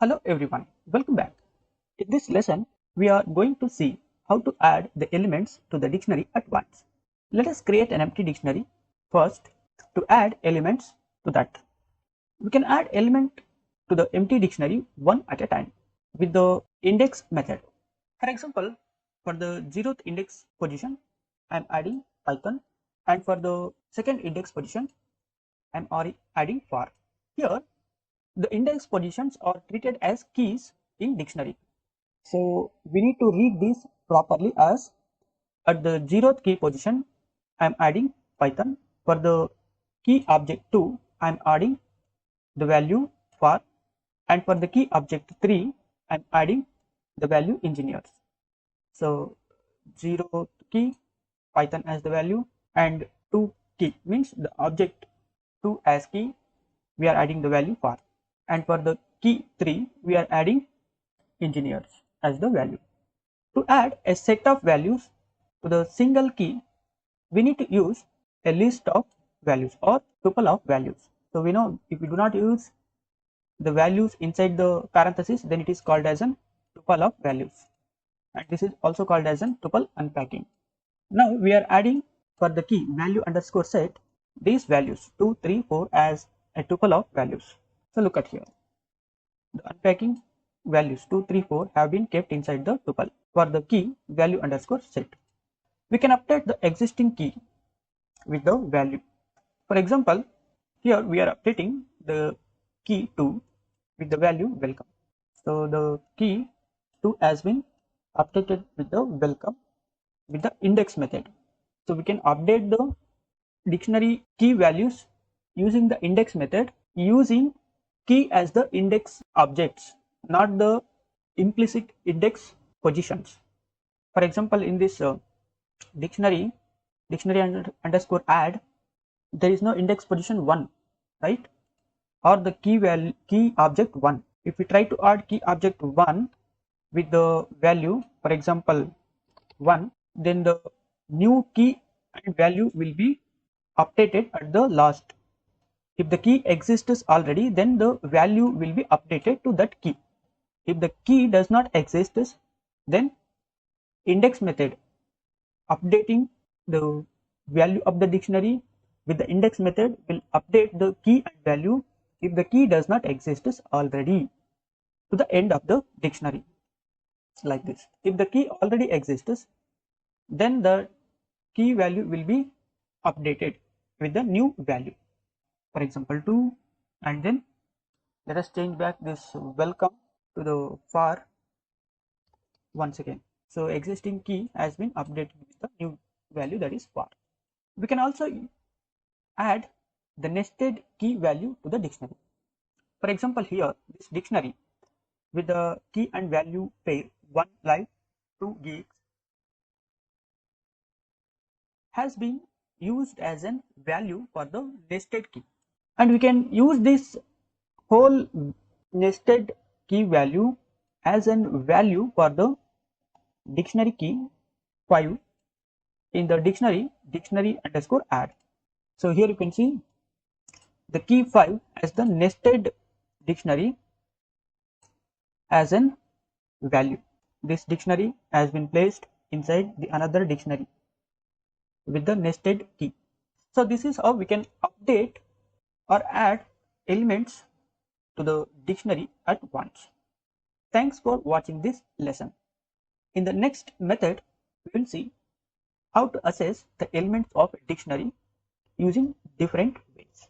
Hello everyone, welcome back. In this lesson, we are going to see how to add the elements to the dictionary at once. Let us create an empty dictionary first to add elements to that. We can add element to the empty dictionary one at a time with the index method. For example, for the 0th index position, I am adding Python, and for the second index position, I am adding for. Here, the index positions are treated as keys in dictionary. So we need to read this properly as at the 0th key position I am adding Python. For the key object 2 I am adding the value for, and for the key object 3 I am adding the value engineers. So 0th key Python as the value and 2 key means the object 2 as key we are adding the value for, and for the key 3 we are adding engineers as the value. To add a set of values to the single key, we need to use a list of values or tuple of values. So we know if we do not use the values inside the parenthesis, then it is called as an tuple of values, and this is also called as an tuple unpacking. Now we are adding for the key value underscore set these values 2, 3, 4 as a tuple of values. So look at here, the unpacking values 2, 3, 4 have been kept inside the tuple for the key value underscore set. We can update the existing key with the value. For example, here we are updating the key 2 with the value welcome. So the key 2 has been updated with the welcome with the index method. So we can update the dictionary key values using the index method, using key as the index objects, not the implicit index positions. For example, in this dictionary underscore add, there is no index position 1, right, or the key object 1. If we try to add key object 1 with the value, for example 1, then the new key and value will be updated at the last. If the key exists already, then the value will be updated to that key. If the key does not exist, then index method updating the value of the dictionary with the index method will update the key and value if the key does not exist already to the end of the dictionary, like this. If the key already exists, then the key value will be updated with the new value, for example 2, and then let us change back this welcome to the for once again. So existing key has been updated with the new value, that is for. We can also add the nested key value to the dictionary. For example, here this dictionary with the key and value pair 1 live 2 geeks has been used as an value for the nested key, and we can use this whole nested key value as an value for the dictionary key 5 in the dictionary underscore add. So here you can see the key 5 as the nested dictionary as an value. This dictionary has been placed inside the another dictionary with the nested key. So this is how we can update or add elements to the dictionary at once. Thanks for watching this lesson. In the next method, we will see how to assess the elements of a dictionary using different ways.